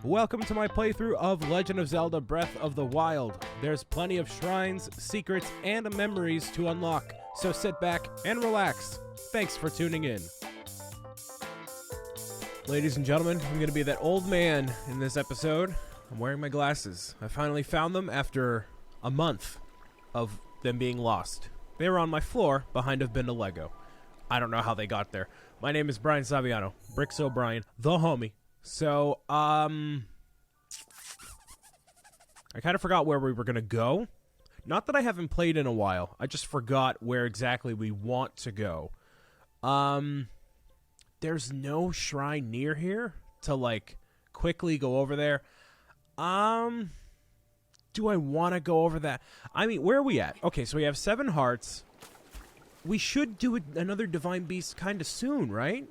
Welcome to my playthrough of Legend of Zelda Breath of the Wild. There's plenty of shrines, secrets, and memories to unlock, so sit back and relax. Thanks for tuning in. Ladies and gentlemen, I'm going to be that old man in this episode. I'm wearing my glasses. I finally found them after a month of them being lost. They were on my floor behind a bin of Lego. I don't know how they got there. My name is BrianSaviano, Bricks O'Brien, the homie. So, I kind of forgot where we were going to go. Not that I haven't played in a while. I just forgot where exactly we want to go. There's no shrine near here to, like, quickly go over there. Do I want to go over that? I mean, where are we at? Okay, so we have 7 hearts. We should do another Divine Beast kind of soon, right?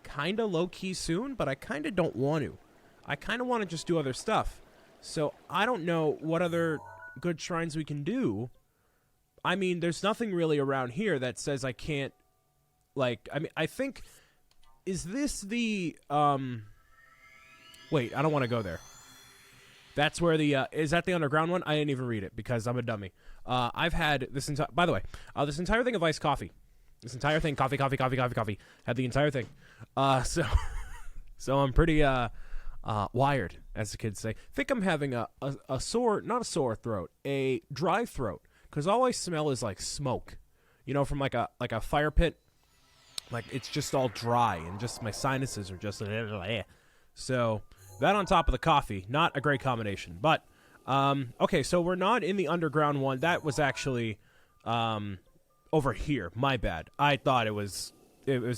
Kind of low-key soon, but I kind of don't want to. I kind of want to just do other stuff. So I don't know what other good shrines we can do. I mean, there's nothing really around here that says I can't, like, I mean, I think, is this the, wait, I don't want to go there. That's where the, is that the underground one? I didn't even read it because I'm a dummy. I've had this entire, by the way, this entire thing of iced coffee. This entire thing, coffee. Had the entire thing. So I'm pretty, wired, as the kids say. Think I'm having a sore, not a sore throat, a dry throat. Because all I smell is, like, smoke. You know, from, like a fire pit. Like, it's just all dry, and just my sinuses are just, so, that on top of the coffee, not a great combination. But, okay, so we're not in the underground one. That was actually, over here. My bad. I thought it was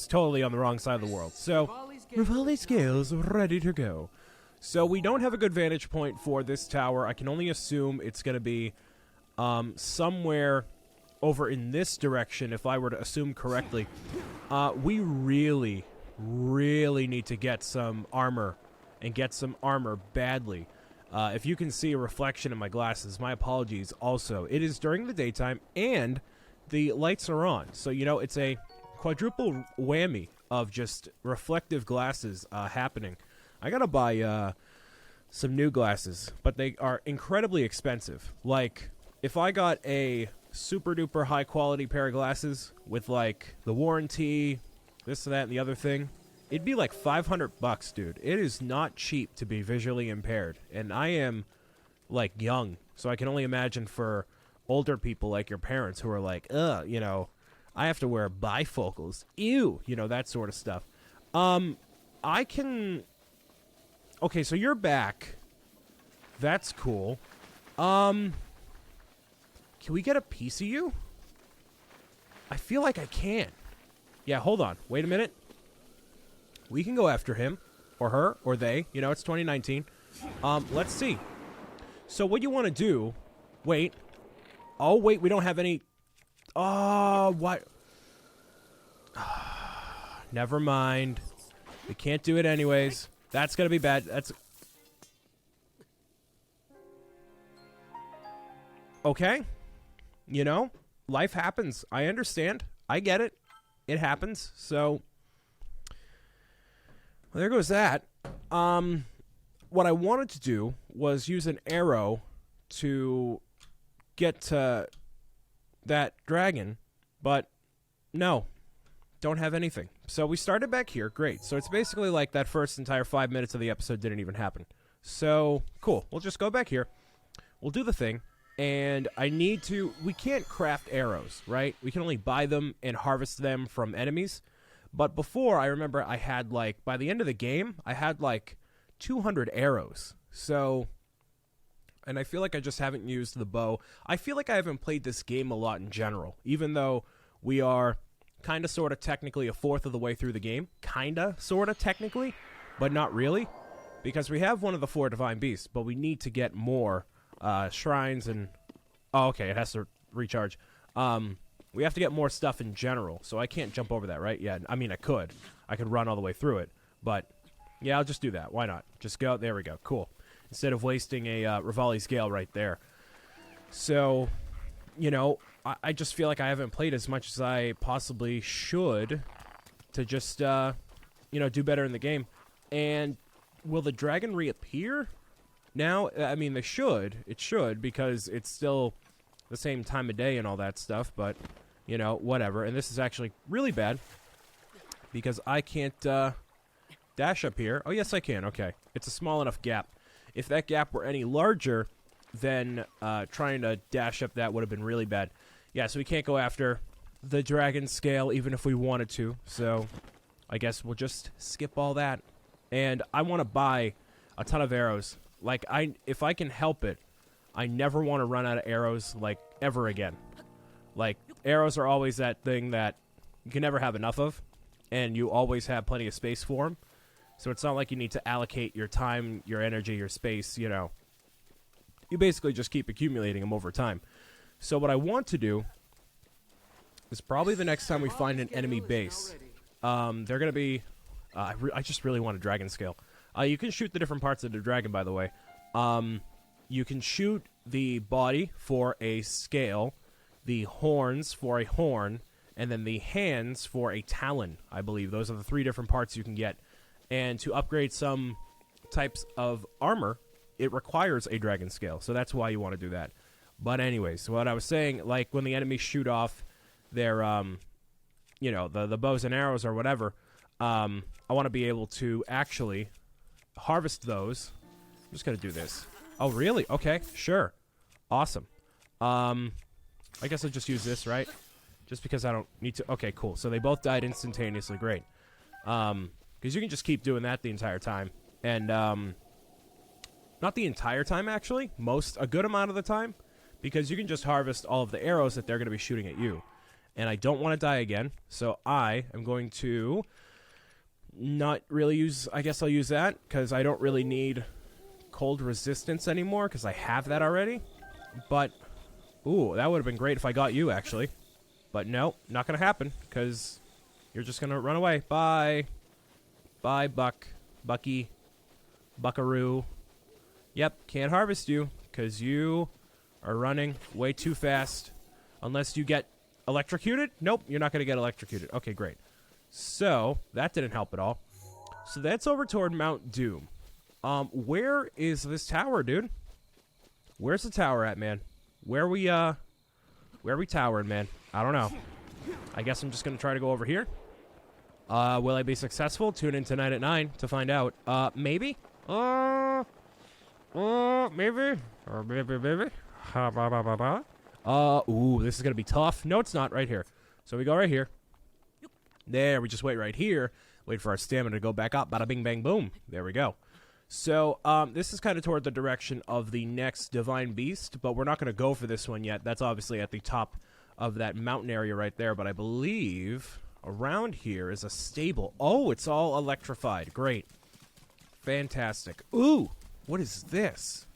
totally on the wrong side of the world. So, Rivali scales ready to go. So we don't have a good vantage point for this tower. I can only assume it's going to be somewhere over in this direction, if I were to assume correctly. We really, really need to get some armor, and get some armor badly. If you can see a reflection in my glasses, my apologies also. It is during the daytime, and the lights are on. So, you know, it's a quadruple whammy of just reflective glasses happening. I gotta buy some new glasses, but they are incredibly expensive. Like, if I got a super duper high quality pair of glasses with, like, the warranty, this, that, and the other thing, it'd be like $500, dude. It is not cheap to be visually impaired, and I am, like, young, so I can only imagine for older people like your parents who are like, you know, I have to wear bifocals. Ew, you know, that sort of stuff. I can... Okay, so you're back. That's cool. Can we get a piece of you? I feel like I can. Yeah, hold on. Wait a minute. We can go after him. Or her. Or they. You know, it's 2019. Let's see. So what you want to do... Wait. Oh, wait, we don't have any... Oh, what? Never mind. We can't do it anyways. That's gonna be bad. That's... Okay. You know, life happens. I understand. I get it. It happens. So, well, there goes that. What I wanted to do was use an arrow to get to that dragon, but no, don't have anything. So we started back here. Great. So it's basically like that first entire 5 minutes of the episode didn't even happen. So cool. We'll just go back here. We'll do the thing. And I need to... We can't craft arrows, right? We can only buy them and harvest them from enemies. But before, I remember I had, like... By the end of the game, I had, like, 200 arrows. So... And I feel like I just haven't used the bow. I feel like I haven't played this game a lot in general. Even though we are kind of, sort of, technically a fourth of the way through the game. Kind of, sort of, technically. But not really. Because we have one of the 4 Divine Beasts. But we need to get more... shrines and... Oh, okay, it has to recharge. We have to get more stuff in general, so I can't jump over that, right? Yeah, I mean, I could. I could run all the way through it, but... Yeah, I'll just do that. Why not? Just go... There we go. Cool. Instead of wasting a Rivali scale right there. So, you know, I just feel like I haven't played as much as I possibly should to just, you know, do better in the game. And will the dragon reappear? here now? I mean, they should. It should, because it's still the same time of day and all that stuff, but, you know, whatever. And this is actually really bad, because I can't dash up here. Oh, yes, I can. Okay. It's a small enough gap. If that gap were any larger, then trying to dash up that would have been really bad. Yeah, so we can't go after the dragon scale even if we wanted to. So I guess we'll just skip all that. And I want to buy a ton of arrows. Like, if I can help it, I never want to run out of arrows, like, ever again. Like, arrows are always that thing that you can never have enough of, and you always have plenty of space for them. So it's not like you need to allocate your time, your energy, your space, you know. You basically just keep accumulating them over time. So what I want to do is probably the next time we find an enemy base, they're going to be... I just really want a dragon scale. You can shoot the different parts of the dragon, by the way. You can shoot the body for a scale, the horns for a horn, and then the hands for a talon, I believe. Those are the 3 different parts you can get. And to upgrade some types of armor, it requires a dragon scale. So that's why you want to do that. But anyways, so what I was saying, like when the enemies shoot off their, you know, the bows and arrows or whatever, I want to be able to actually harvest those. I'm just going to do this. Oh, really? Okay, sure. Awesome. I guess I'll just use this, right? Just because I don't need to. Okay, cool. So they both died instantaneously. Great. Because you can just keep doing that the entire time. And, not the entire time, actually. A good amount of the time. Because you can just harvest all of the arrows that they're going to be shooting at you. And I don't want to die again. So I am going to not really use... I guess I'll use that. Because I don't really need cold resistance anymore. Because I have that already. But, ooh, that would have been great if I got you, actually. But no, not going to happen. Because you're just going to run away. Bye. Bye, Bucky, Buckaroo. Yep, can't harvest you, because you are running way too fast. Unless you get electrocuted? Nope, you're not going to get electrocuted. Okay, great. So, that didn't help at all. So that's over toward Mount Doom. Where is this tower, dude? Where's the tower at, man? Where we towering, man? I don't know. I guess I'm just going to try to go over here. Will I be successful? Tune in tonight at 9 to find out. Maybe? Maybe? Or maybe? Ooh, this is gonna be tough. No, it's not. Right here. So we go right here. There, we just wait right here. Wait for our stamina to go back up. Bada bing bang boom. There we go. So, this is kind of toward the direction of the next Divine Beast, but we're not gonna go for this one yet. That's obviously at the top of that mountain area right there, but I believe... around here is a stable. Oh, it's all electrified. Great. Fantastic. Ooh, what is this?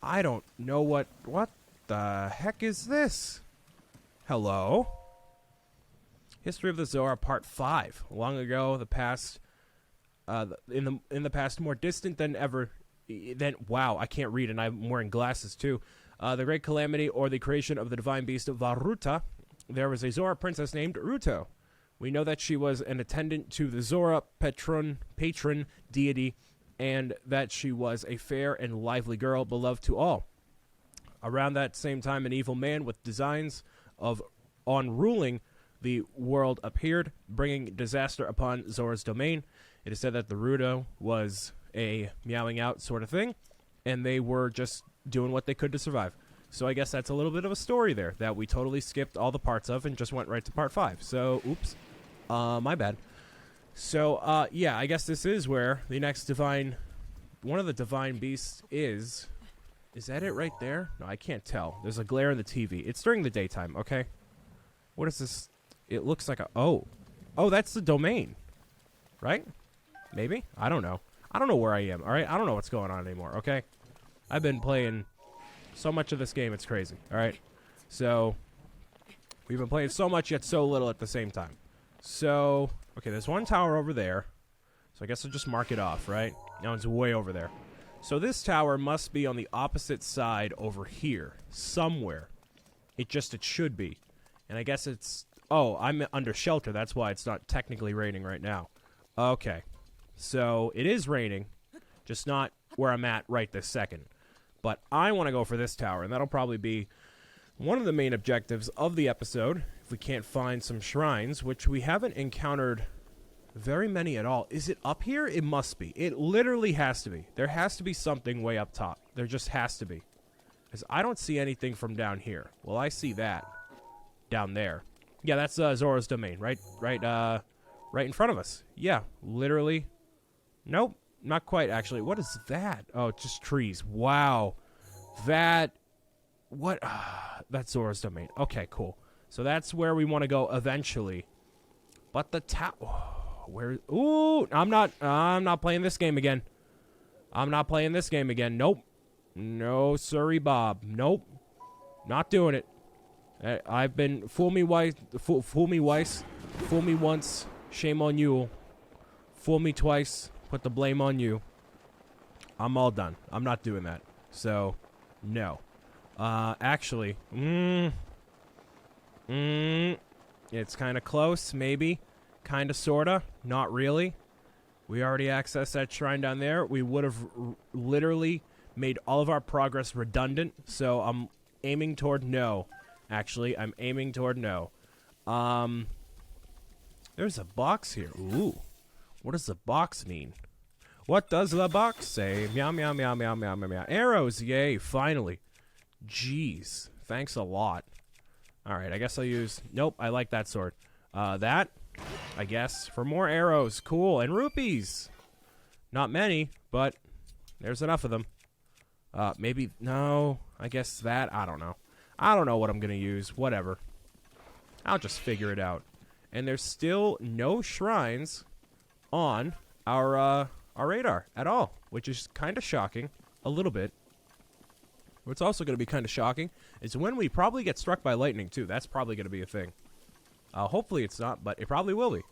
I don't know what the heck is this? Hello? History of the Zora Part 5. Long ago, the past, in the past, more distant than ever, wow, I can't read and I'm wearing glasses too. The Great Calamity or the creation of the Divine Beast of Varuta. There was a Zora princess named Ruto. We know that she was an attendant to the Zora patron deity, and that she was a fair and lively girl, beloved to all. Around that same time, an evil man with designs on ruling the world appeared, bringing disaster upon Zora's domain. It is said that the Ruto was a meowing out sort of thing, and they were just doing what they could to survive. So I guess that's a little bit of a story there that we totally skipped all the parts of and just went right to part 5. So, oops. My bad. So, yeah, I guess this is where the next one of the divine beasts is. Is that it right there? No, I can't tell. There's a glare in the TV. It's during the daytime, okay? What is this? It looks like oh, that's the domain. Right? Maybe? I don't know. I don't know where I am, alright? I don't know what's going on anymore, okay? I've been playing so much of this game, it's crazy. Alright? So, we've been playing so much yet so little at the same time. So, okay, there's one tower over there. So I guess I'll just mark it off, right? Now it's way over there. So this tower must be on the opposite side over here. Somewhere. It should be. And I guess it's... Oh, I'm under shelter. That's why it's not technically raining right now. Okay. So, it is raining. Just not where I'm at right this second. But I want to go for this tower, and that'll probably be one of the main objectives of the episode, if we can't find some shrines, which we haven't encountered very many at all. Is it up here? It must be. It literally has to be. There has to be something way up top. There just has to be. Because I don't see anything from down here. Well, I see that down there. Yeah, that's Zora's domain, right in front of us. Yeah, literally. Nope, not quite, actually. What is that? Oh, just trees. Wow. That... What? That's Zora's domain. Okay, cool. So that's where we want to go eventually. But the where? Ooh, I'm not playing this game again. I'm not playing this game again. Nope. No, sorry, Bob. Nope. Not doing it. I've been fool me once, shame on you. Fool me twice, put the blame on you. I'm all done. I'm not doing that. So, no. Actually, it's kind of close, maybe. Kind of, sorta. Not really. We already accessed that shrine down there. We would have literally made all of our progress redundant. So I'm aiming toward no. Actually, I'm aiming toward no. There's a box here. Ooh. What does the box mean? What does the box say? Meow, meow, meow, meow, meow, meow, meow. Arrows. Yay, finally. Jeez. Thanks a lot. Alright, I guess I'll use... Nope, I like that sword. That, I guess, for more arrows. Cool. And rupees. Not many, but there's enough of them. Maybe... No, I guess that... I don't know. I don't know what I'm going to use. Whatever. I'll just figure it out. And there's still no shrines on our radar at all, which is kind of shocking. A little bit. What's also going to be kind of shocking is when we probably get struck by lightning, too. That's probably going to be a thing. Hopefully it's not, but it probably will be.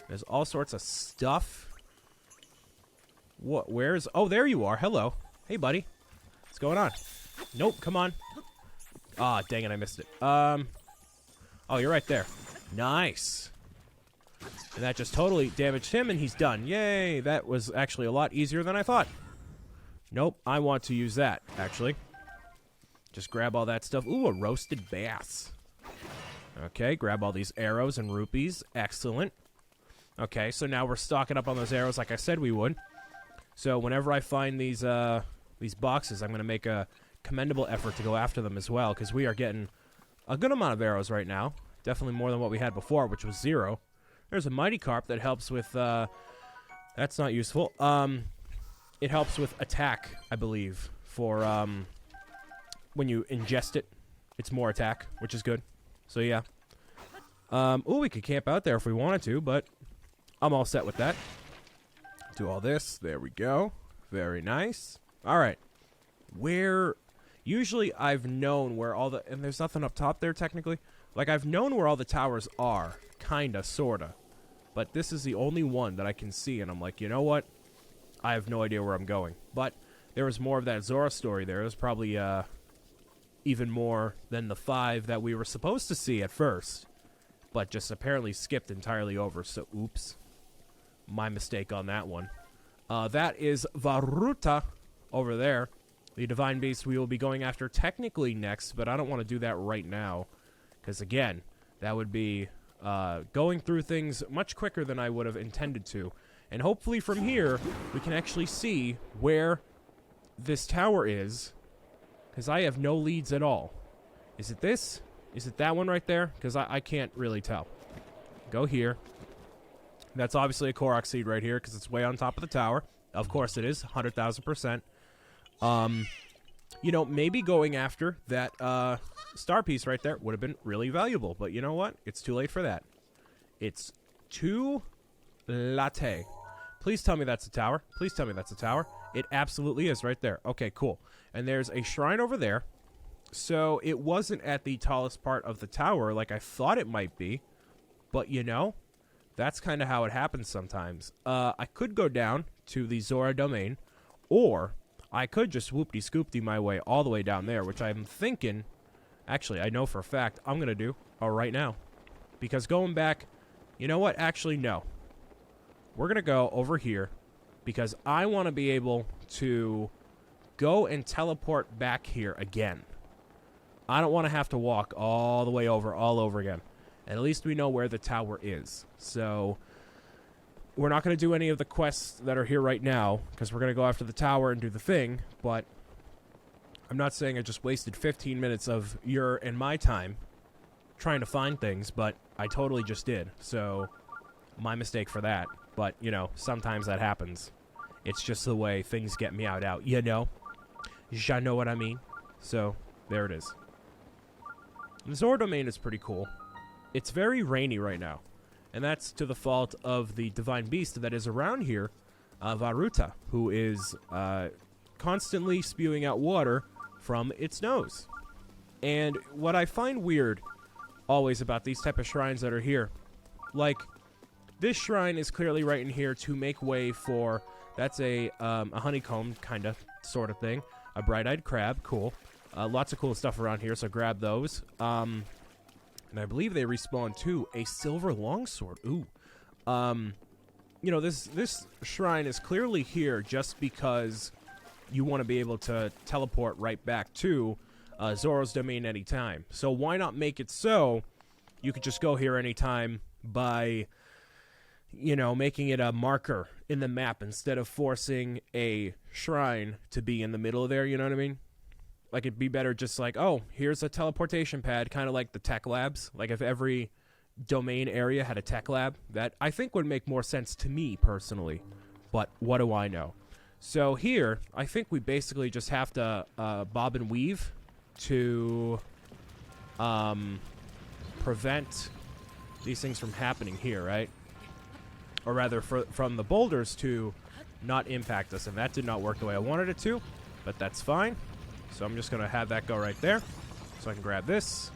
There's all sorts of stuff. What? Where's... Oh, there you are. Hello. Hey, buddy. What's going on? Nope, come on. Ah, dang it, I missed it. Oh, you're right there. Nice. And that just totally damaged him, and he's done. Yay, that was actually a lot easier than I thought. Nope, I want to use that, actually. Just grab all that stuff. Ooh, a roasted bass. Okay, grab all these arrows and rupees. Excellent. Okay, so now we're stocking up on those arrows like I said we would. So whenever I find these boxes, I'm going to make a commendable effort to go after them as well, because we are getting a good amount of arrows right now. Definitely more than what we had before, which was 0. There's a mighty carp that helps with, that's not useful. It helps with attack, I believe, for, when you ingest it. It's more attack, which is good. So, yeah. Ooh, we could camp out there if we wanted to, but I'm all set with that. Do all this. There we go. Very nice. All right. Where... Usually, I've known where all the... And there's nothing up top there, technically. Like, I've known where all the towers are. Kinda, sorta. But this is the only one that I can see, and I'm like, you know what? I have no idea where I'm going. But there was more of that Zora story there. It was probably, even more than the 5 that we were supposed to see at first. But just apparently skipped entirely over, so oops. My mistake on that one. That is Varuta over there. The Divine Beast we will be going after technically next, but I don't want to do that right now. Because, again, that would be going through things much quicker than I would have intended to. And hopefully from here, we can actually see where this tower is. Because I have no leads at all. Is it this? Is it that one right there? Because I can't really tell. Go here. That's obviously a Korok seed right here, because it's way on top of the tower. Of course it is, 100,000%. You know, maybe going after that star piece right there would have been really valuable. But you know what? It's too late for that. It's too late. Please tell me that's a tower. Please tell me that's a tower. It absolutely is right there. Okay, cool. And there's a shrine over there. So it wasn't at the tallest part of the tower like I thought it might be. But, you know, that's kind of how it happens sometimes. I could go down to the Zora domain, or I could just whoopty-scoopty my way all the way down there, which I'm thinking, actually, I know for a fact, I'm going to do right now. Because going back, you know what? Actually, no. We're going to go over here, because I want to be able to go and teleport back here again. I don't want to have to walk all the way over, all over again. And at least we know where the tower is. So we're not going to do any of the quests that are here right now, because we're going to go after the tower and do the thing, but I'm not saying I just wasted 15 minutes of your and my time trying to find things, but I totally just did. So my mistake for that. But, you know, sometimes that happens. It's just the way things get me out, you know? You know what I mean? So, there it is. The Zora domain is pretty cool. It's very rainy right now. And that's to the fault of the divine beast that is around here, Varuta, who is constantly spewing out water from its nose. And what I find weird always about these type of shrines that are here, like, this shrine is clearly right in here to make way for, that's a honeycomb kind of sort of thing. A bright-eyed crab, cool. Lots of cool stuff around here, so grab those. And I believe they respawn too. A silver longsword, ooh. You know, this shrine is clearly here just because you want to be able to teleport right back to Zora's domain anytime. So why not make it so you could just go here anytime by, you know, making it a marker in the map instead of forcing a shrine to be in the middle of there, you know what I mean? Like, it'd be better just like, oh, here's a teleportation pad, kind of like the tech labs. Like, if every domain area had a tech lab, that I think would make more sense to me, personally. But what do I know? So here, I think we basically just have to bob and weave to prevent these things from happening here, right? Or rather, from the boulders to not impact us. And that did not work the way I wanted it to, but that's fine. So I'm just going to have that go right there. So I can grab this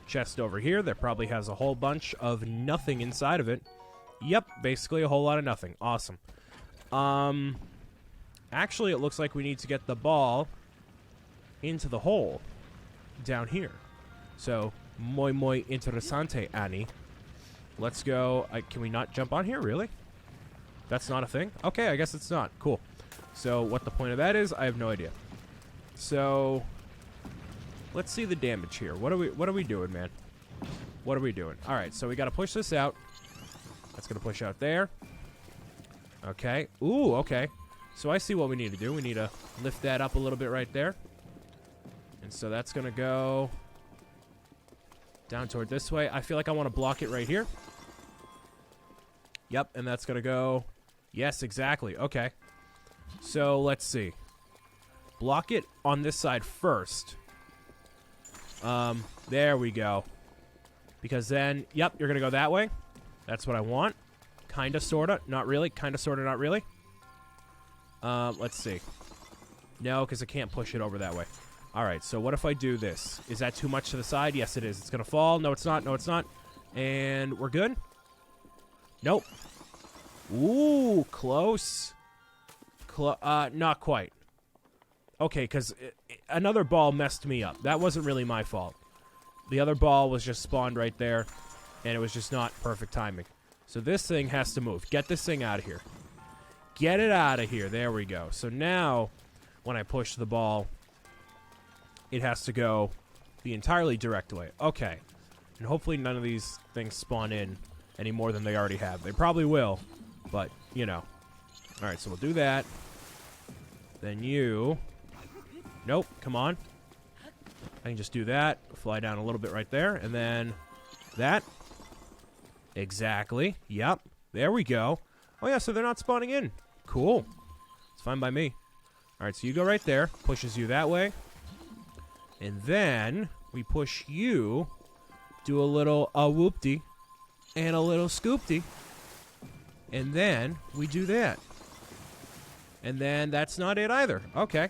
chest over here that probably has a whole bunch of nothing inside of it. Yep, basically a whole lot of nothing. Awesome. Actually, it looks like we need to get the ball into the hole down here. So, muy interesante, Annie. Let's go. Can we not jump on here, really? That's not a thing? Okay, I guess it's not. Cool. So, what the point of that is, I have no idea. So, let's see the damage here. What are we doing, man? What are we doing? All right, so we got to push this out. That's going to push out there. Okay. Ooh, okay. So I see what we need to do. We need to lift that up a little bit right there. And so that's going to go down toward this way. I feel like I want to block it right here. Yep, and that's going to go... Yes, exactly. Okay. So let's see. Block it on this side first. There we go. Because then, yep, you're going to go that way. That's what I want. Kinda, sorta. Not really. Kinda, sorta, not really. Let's see. No, because I can't push it over that way. Alright, so what if I do this? Is that too much to the side? Yes, it is. It's going to fall. No, it's not. No, it's not. And we're good? Nope. Ooh, close. Not quite. Okay, because another ball messed me up. That wasn't really my fault. The other ball was just spawned right there, and it was just not perfect timing. So this thing has to move. Get this thing out of here. Get it out of here. There we go. So now, when I push the ball, it has to go the entirely direct way. Okay. And hopefully none of these things spawn in any more than they already have. They probably will, but, you know. Alright, so we'll do that. Then you... Nope, come on. I can just do that. Fly down a little bit right there. And then that. Exactly. Yep. There we go. Oh, yeah, so they're not spawning in. Cool. It's fine by me. All right, so you go right there. Pushes you that way. And then we push you. Do a little whoopty and a little scoopty. And then we do that. And then that's not it either. Okay.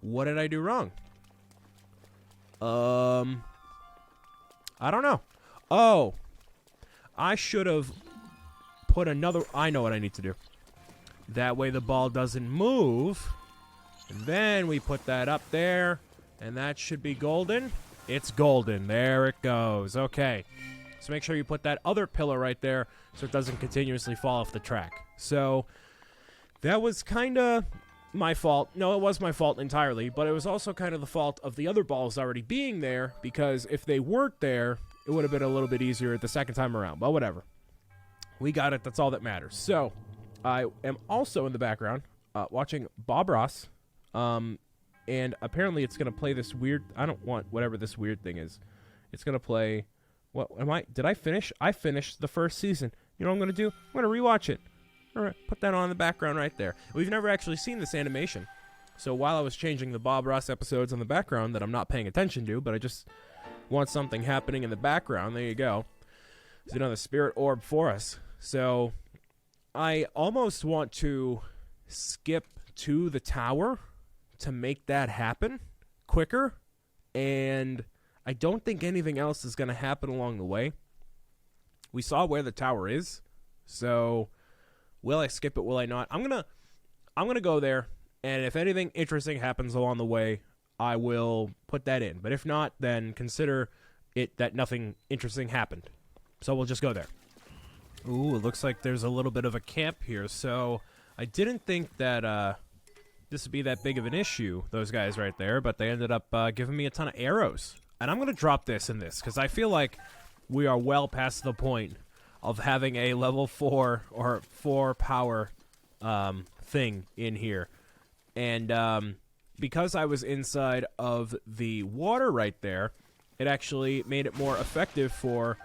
What did I do wrong? I don't know. Oh. I should have put another... I know what I need to do. That way the ball doesn't move. And then we put that up there. And that should be golden. It's golden. There it goes. Okay. So make sure you put that other pillar right there so it doesn't continuously fall off the track. So... that was kind of my fault. No, it was my fault entirely, but it was also kind of the fault of the other balls already being there, because if they weren't there, it would have been a little bit easier the second time around, but whatever. We got it. That's all that matters. So, I am also in the background watching Bob Ross, and apparently it's going to play this weird... I don't want whatever this weird thing is. It's going to play... What am I... Did I finish? I finished the first season. You know what I'm going to do? I'm going to rewatch it. All right, put that on in the background right there. We've never actually seen this animation. So while I was changing the Bob Ross episodes on the background that I'm not paying attention to, but I just want something happening in the background, there you go. There's another spirit orb for us. So I almost want to skip to the tower to make that happen quicker, and I don't think anything else is going to happen along the way. We saw where the tower is, so will I skip it, will I not? I'm gonna go there, and if anything interesting happens along the way, I will put that in. But if not, then consider it that nothing interesting happened. So we'll just go there. Ooh, it looks like there's a little bit of a camp here, so I didn't think that this would be that big of an issue, those guys right there, but they ended up giving me a ton of arrows. And I'm going to drop this in this, because I feel like we are well past the point of having a level 4 or 4 power thing in here. And because I was inside of the water right there, it actually made it more effective for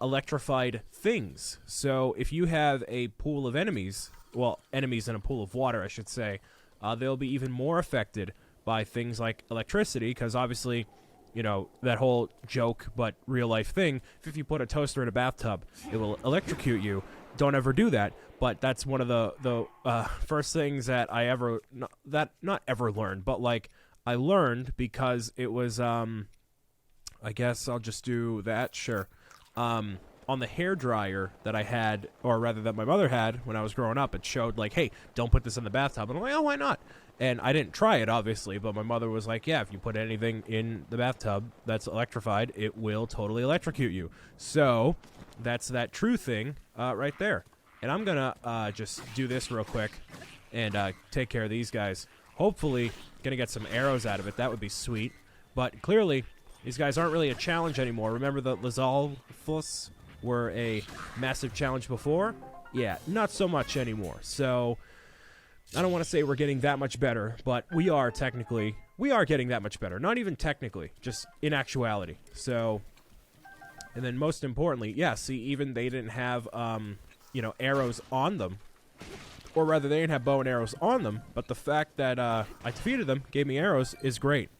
electrified things. So if you have a pool of enemies, well, enemies in a pool of water, I should say, they'll be even more affected by things like electricity, because obviously, you know, that whole joke but real life thing, if you put a toaster in a bathtub, it will electrocute you. Don't ever do that, but that's one of the first things that I ever, not ever learned, but like I learned because it was, I guess I'll just do that, sure. On the hairdryer that I had, or rather that my mother had when I was growing up, it showed like, hey, don't put this in the bathtub. And I'm like, oh, why not? And I didn't try it, obviously, but my mother was like, yeah, if you put anything in the bathtub that's electrified, it will totally electrocute you. So that's that true thing right there. And I'm going to just do this real quick and take care of these guys. Hopefully going to get some arrows out of it. That would be sweet. But clearly, these guys aren't really a challenge anymore. Remember the Lizalfus were a massive challenge before? Yeah, not so much anymore. So I don't want to say we're getting that much better, but we are getting that much better. Not even technically, just in actuality. So, and then most importantly, yeah, see, even they didn't have, you know, arrows on them. Or rather, they didn't have bow and arrows on them, but the fact that I defeated them, gave me arrows, is great.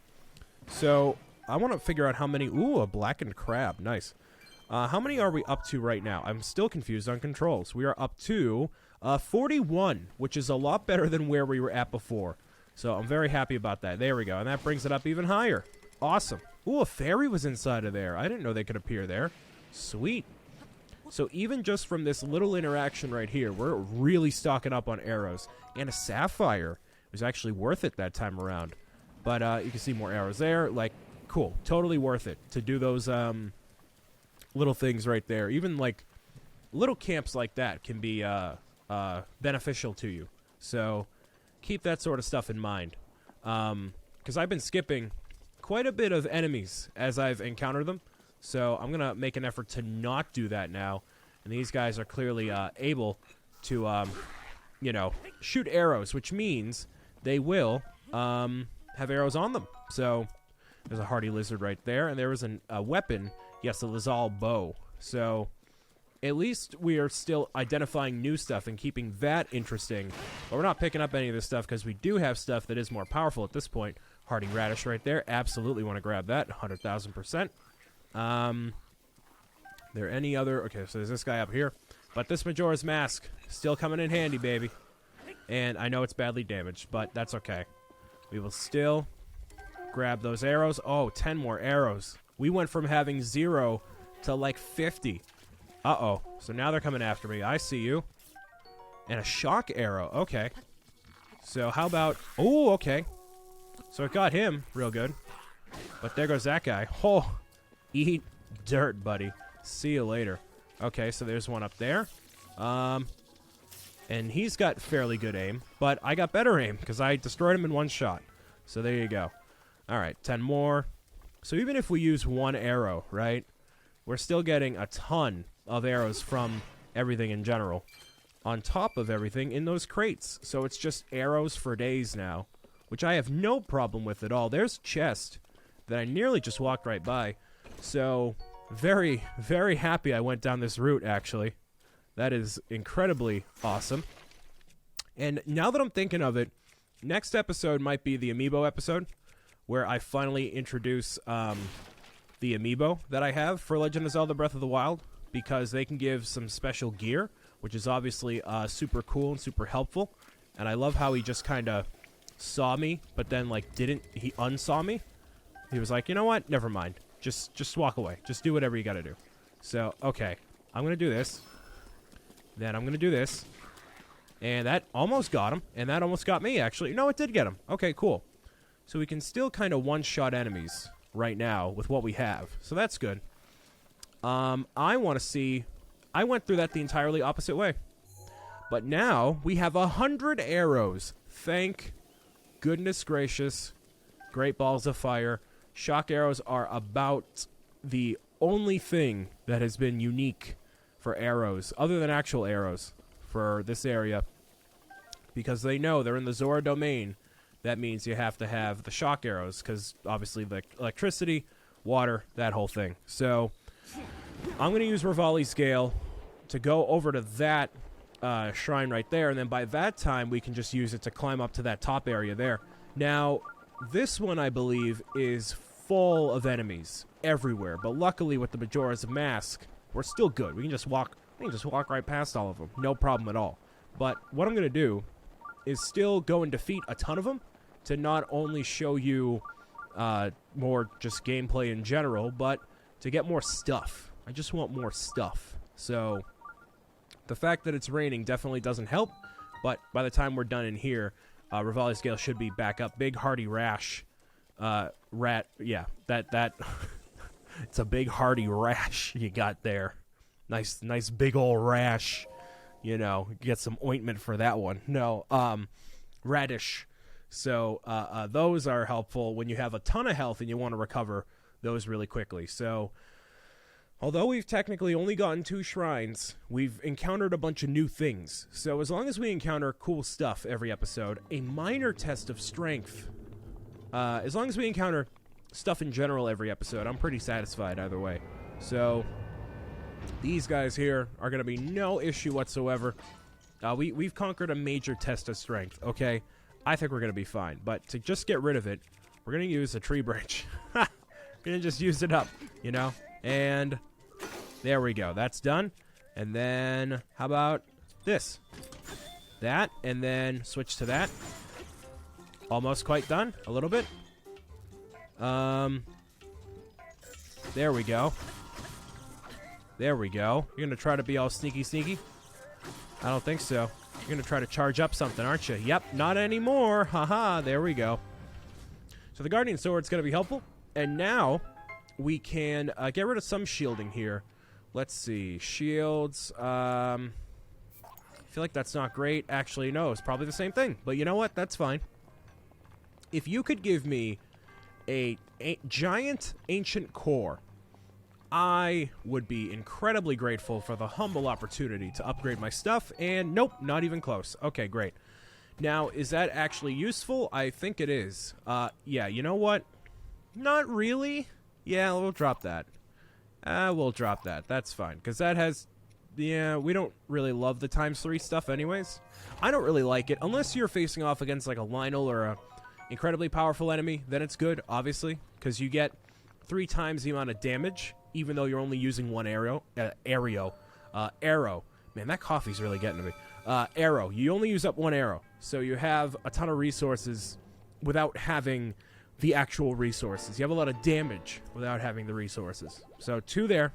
So I want to figure out how many... Ooh, a blackened crab. Nice. How many are we up to right now? I'm still confused on controls. We are up to 41, which is a lot better than where we were at before. So I'm very happy about that. There we go. And that brings it up even higher. Awesome. Ooh, a fairy was inside of there. I didn't know they could appear there. Sweet. So even just from this little interaction right here, we're really stocking up on arrows. And a sapphire. It was actually worth it that time around. But you can see more arrows there. Like, cool. Totally worth it to do those little things right there. Even like little camps like that can be beneficial to you. So keep that sort of stuff in mind. Because I've been skipping quite a bit of enemies as I've encountered them. So I'm going to make an effort to not do that now. And these guys are clearly able to, you know, shoot arrows, which means they will have arrows on them. So there's a hardy lizard right there. And there was a weapon. Yes, the Lizal bow. So at least we are still identifying new stuff and keeping that interesting. But we're not picking up any of this stuff because we do have stuff that is more powerful at this point. Hardy radish right there. Absolutely want to grab that. 100,000%. There any other... Okay, so there's this guy up here. But this Majora's Mask still coming in handy, baby. And I know it's badly damaged, but that's okay. We will still grab those arrows. Oh, 10 more arrows. We went from having 0 to like 50. Uh-oh. So now they're coming after me. I see you. And a shock arrow. Okay. So how about... Oh, okay. So it got him real good. But there goes that guy. Oh, eat dirt, buddy. See you later. Okay, so there's one up there. And he's got fairly good aim, but I got better aim because I destroyed him in one shot. So there you go. All right, 10 more. So even if we use one arrow, right, we're still getting a ton of arrows from everything in general. On top of everything in those crates. So it's just arrows for days now, which I have no problem with at all. There's a chest that I nearly just walked right by. So very, very happy I went down this route, actually. That is incredibly awesome. And now that I'm thinking of it, next episode might be the amiibo episode, where I finally introduce the amiibo that I have for Legend of Zelda Breath of the Wild, because they can give some special gear, which is obviously super cool and super helpful. And I love how he just kind of saw me, but then like he unsaw me. He was like, you know what? Never mind. Just walk away. Just do whatever you got to do. So, okay. I'm going to do this. Then I'm going to do this. And that almost got him. And that almost got me, actually. No, it did get him. Okay, cool. So we can still kind of one-shot enemies right now with what we have. So that's good. I want to see... I went through that the entirely opposite way. But now we have 100 arrows. Thank goodness gracious. Great balls of fire. Shock arrows are about the only thing that has been unique for arrows, other than actual arrows, for this area. Because they know they're in the Zora domain. That means you have to have the shock arrows, because obviously the electricity, water, that whole thing. So I'm going to use Rivali's Gale to go over to that shrine right there, and then by that time we can just use it to climb up to that top area there. Now, this one, I believe, is full of enemies everywhere, but luckily with the Majora's Mask, we're still good. We can just walk right past all of them, no problem at all. But what I'm going to do is still go and defeat a ton of them to not only show you more just gameplay in general, but to get more stuff. I just want more stuff. So the fact that it's raining definitely doesn't help, but by the time we're done in here, Rivali's Gale should be back up. Big hardy rash. Yeah, that it's a big hardy rash you got there. Nice big old rash. You know, get some ointment for that one. No, radish. So those are helpful when you have a ton of health and you want to recover those really quickly. So although we've technically only gotten 2 shrines, we've encountered a bunch of new things. So as long as we encounter cool stuff every episode, a minor test of strength, as long as we encounter stuff in general every episode, I'm pretty satisfied either way. So these guys here are going to be no issue whatsoever. We've conquered a major test of strength, okay? I think we're going to be fine. But to just get rid of it, we're going to use a tree branch. We're going to just use it up, you know? And there we go. That's done. And then how about this? That, and then switch to that. Almost quite done. A little bit. There we go. There we go. You're going to try to be all sneaky? I don't think so. You're going to try to charge up something, aren't you? Yep, not anymore. Haha, there we go. So the Guardian Sword's going to be helpful. And now we can get rid of some shielding here. Let's see. Shields. I feel like that's not great. Actually, no, it's probably the same thing. But you know what? That's fine. If you could give me a giant ancient core, I would be incredibly grateful for the humble opportunity to upgrade my stuff, and nope, not even close. Okay, great. Now, is that actually useful? I think it is. Yeah, you know what? Not really. Yeah, we'll drop that. We'll drop that. That's fine, because that has... Yeah, we don't really love the ×3 stuff anyways. I don't really like it, unless you're facing off against like a Lionel or a incredibly powerful enemy, then it's good, obviously, because you get 3 times the amount of damage, even though you're only using one arrow. Arrow. Man, that coffee's really getting to me. Arrow. You only use up 1 arrow, so you have a ton of resources without having the actual resources. You have a lot of damage without having the resources. So 2 there.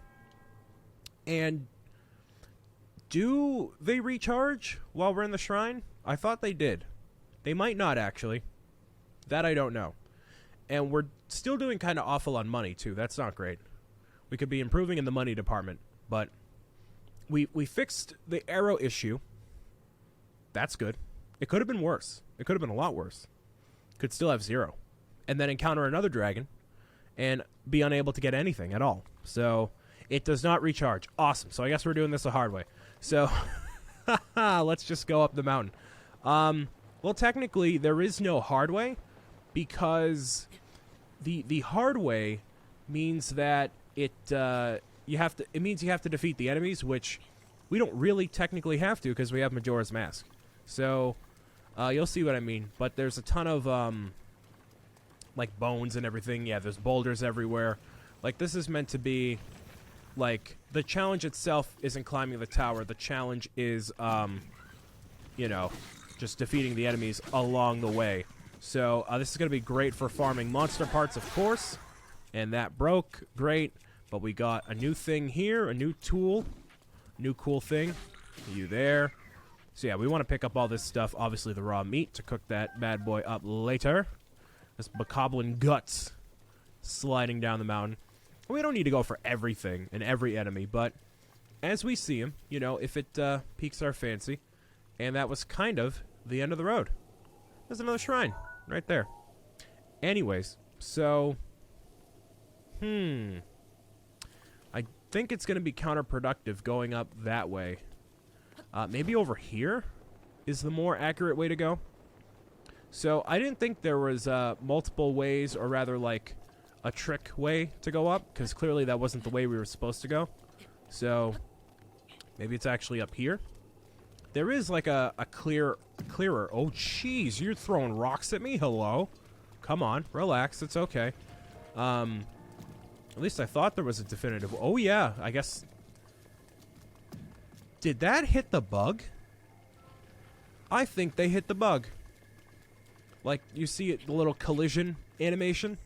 And do they recharge while we're in the shrine? I thought they did. They might not, actually. That I don't know. And we're still doing kind of awful on money, too. That's not great. We could be improving in the money department. But we fixed the arrow issue. That's good. It could have been worse. It could have been a lot worse. Could still have 0. And then encounter another dragon and be unable to get anything at all. So it does not recharge. Awesome. So I guess we're doing this the hard way. So let's just go up the mountain. Well, technically, there is no hard way because the hard way means that it means you have to defeat the enemies, which we don't really technically have to because we have Majora's Mask. So you'll see what I mean. But there's a ton of like bones and everything. Yeah, there's boulders everywhere. Like, this is meant to be like, the challenge itself isn't climbing the tower. The challenge is you know, just defeating the enemies along the way. So this is going to be great for farming monster parts, of course. And that broke. Great. But we got a new thing here, a new tool, new cool thing. You there. So yeah, we want to pick up all this stuff. Obviously the raw meat to cook that bad boy up later. This bokoblin guts sliding down the mountain. We don't need to go for everything and every enemy, but as we see him, you know, if it piques our fancy. And that was kind of the end of the road. There's another shrine right there. Anyways, so I think it's going to be counterproductive going up that way. Maybe over here is the more accurate way to go. So I didn't think there was multiple ways, or rather like a trick way to go up, because clearly that wasn't the way we were supposed to go. So maybe it's actually up here. There is like a clearer. Oh, jeez, you're throwing rocks at me? Hello? Come on, relax. It's okay. At least I thought there was a definitive. Oh, yeah, I guess. Did that hit the bug? I think they hit the bug. Like, you see it, the little collision animation?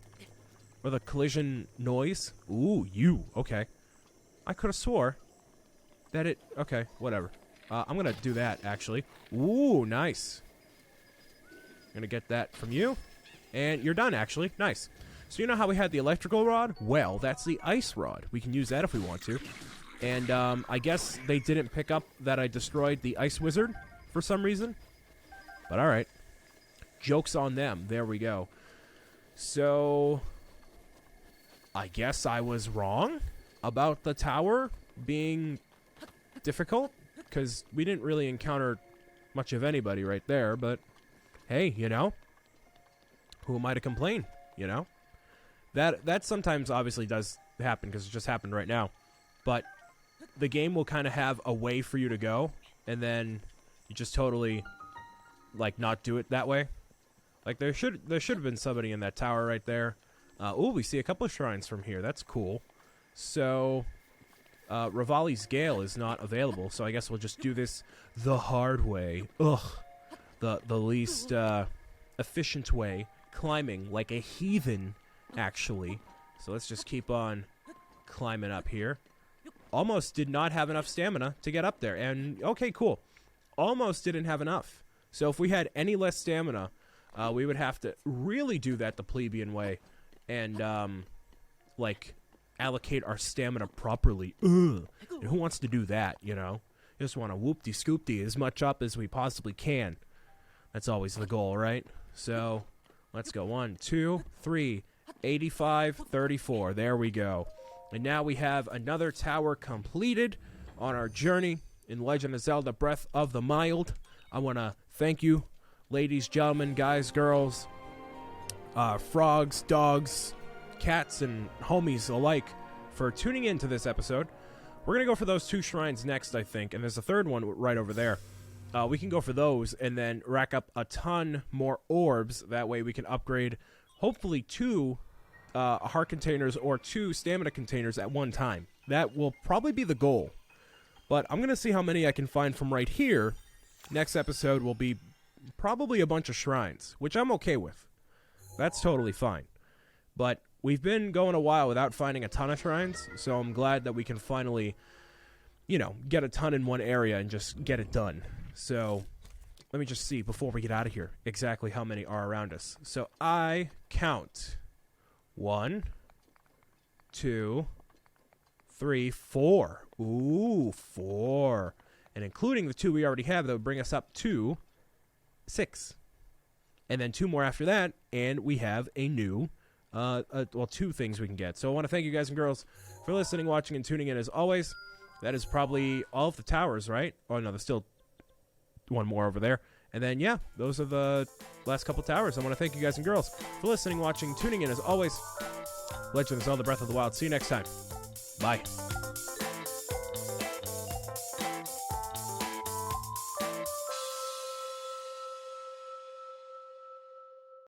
Or the collision noise? Ooh, you. Okay. I could have swore that it... Okay, whatever. I'm going to do that, actually. Ooh, nice. Going to get that from you. And you're done, actually. Nice. So you know how we had the electrical rod? Well, that's the ice rod. We can use that if we want to. And I guess they didn't pick up that I destroyed the ice wizard for some reason. But all right. Joke's on them. There we go. So I guess I was wrong about the tower being difficult, because we didn't really encounter much of anybody right there. But hey, you know, who am I to complain? You know, that sometimes obviously does happen, because it just happened right now. But the game will kind of have a way for you to go, and then you just totally like not do it that way. Like there should have been somebody in that tower right there. Oh, we see a couple of shrines from here. That's cool. So Rivali's Gale is not available, so I guess we'll just do this the hard way. Ugh. The least efficient way. Climbing like a heathen, actually. So let's just keep on climbing up here. Almost did not have enough stamina to get up there. And, okay, cool. Almost didn't have enough. So if we had any less stamina, we would have to really do that the plebeian way. And, like, allocate our stamina properly. Ugh. And who wants to do that, you know? You just want to whoop-de-scoop-de as much up as we possibly can. That's always the goal, right? So, let's go. 1, 2, 3, 85, 34. There we go. And now we have another tower completed on our journey in Legend of Zelda Breath of the Mild. I want to thank you, ladies, gentlemen, guys, girls, frogs, dogs, cats, and homies alike for tuning in to this episode. We're going to go for those 2 shrines next, I think, and there's a third one right over there. We can go for those and then rack up a ton more orbs. That way we can upgrade, hopefully, 2 heart containers or 2 stamina containers at one time. That will probably be the goal. But I'm going to see how many I can find from right here. Next episode will be probably a bunch of shrines, which I'm okay with. That's totally fine. But we've been going a while without finding a ton of shrines, so I'm glad that we can finally, you know, get a ton in one area and just get it done. So let me just see before we get out of here exactly how many are around us. So I count 1, 2, 3, 4. Ooh, 4. And including the 2 we already have, that would bring us up to 6. And then 2 more after that, and we have a new, 2 things we can get. So I want to thank you guys and girls for listening, watching, and tuning in as always. That is probably all of the towers, right? Oh, no, there's still one more over there. And then, yeah, those are the last couple towers. I want to thank you guys and girls for listening, watching, tuning in as always. Legend of Zelda Breath of the Wild. See you next time. Bye.